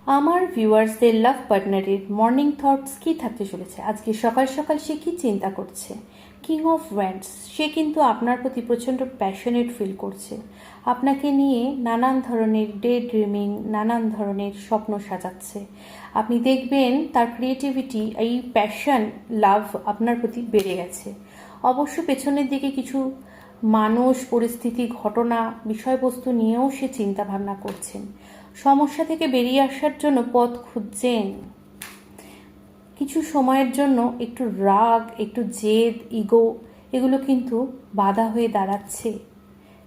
আমার ভিউয়ার্সদের লাভ পার্টনারের মর্নিং থটস কী থাকতে চলেছে? আজকে সকাল সকাল সে কী চিন্তা করছে? কিং অফ ওয়ান্ডস, সে কিন্তু আপনার প্রতি প্রচণ্ড প্যাশনেট ফিল করছে। আপনাকে নিয়ে নানান ধরনের ডে ড্রিমিং, নানান ধরনের স্বপ্ন সাজাচ্ছে। আপনি দেখবেন তার ক্রিয়েটিভিটি, এই প্যাশন, লাভ আপনার প্রতি বেড়ে গেছে। অবশ্য পেছনের দিকে কিছু মানুষ, পরিস্থিতি, ঘটনা, বিষয়বস্তু নিয়েও সে চিন্তা ভাবনা করছেন। সমস্যা থেকে বেরিয়ে আসার জন্য পথ খুঁজছেন। কিছু সময়ের জন্য একটু রাগ, একটু জেদ, ইগো, এগুলো কিন্তু বাধা হয়ে দাঁড়াচ্ছে।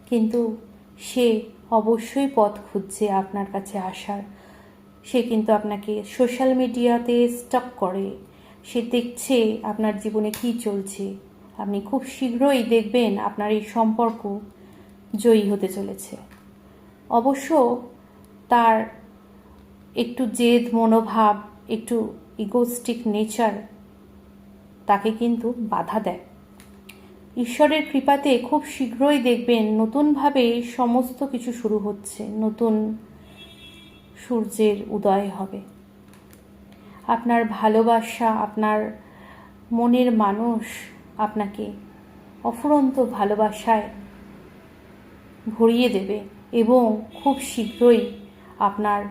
কিন্তু সে অবশ্যই পথ খুঁজছে আপনার কাছে আসার। সে কিন্তু আপনাকে সোশ্যাল মিডিয়াতে স্টক করে। সে দেখছে আপনার জীবনে কী চলছে। আপনি খুব শীঘ্রই দেখবেন আপনার এই সম্পর্ক জয়ী হতে চলেছে। অবশ্য তার একটু জেদ মনোভাব, একটু ইগোস্টিক নেচার তাকে কিন্তু বাধা দেয়। ঈশ্বরের কৃপাতে খুব শীঘ্রই দেখবেন নতুনভাবে সমস্ত কিছু শুরু হচ্ছে, নতুন সূর্যের উদয় হবে। আপনার ভালোবাসা, আপনার মনের মানুষ আপনাকে অফুরন্ত ভালোবাসায় ভরিয়ে দেবে এবং খুব শীঘ্রই আপনার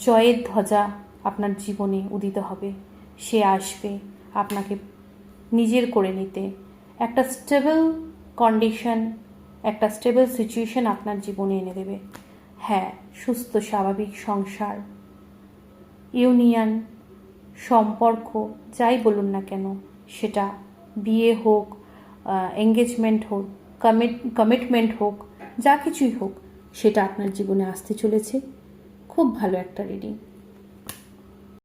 জয়ের ধ্বজা আপনার জীবনে উদিত হবে। সে আসবে আপনাকে নিজের করে নিতে। একটা স্টেবল কন্ডিশন, একটা স্টেবল সিচুয়েশন আপনার জীবনে এনে দেবে। হ্যাঁ, সুস্থ স্বাভাবিক সংসার, ইউনিয়ন, সম্পর্ক, যাই বলুন না কেন, সেটা বিয়ে হোক, এঙ্গেজমেন্ট হোক, কমিটমেন্ট হোক, যা কিছুই হোক, সেটা আপনার জীবনে আসতে চলেছে। খুব ভালো একটা রিডিং।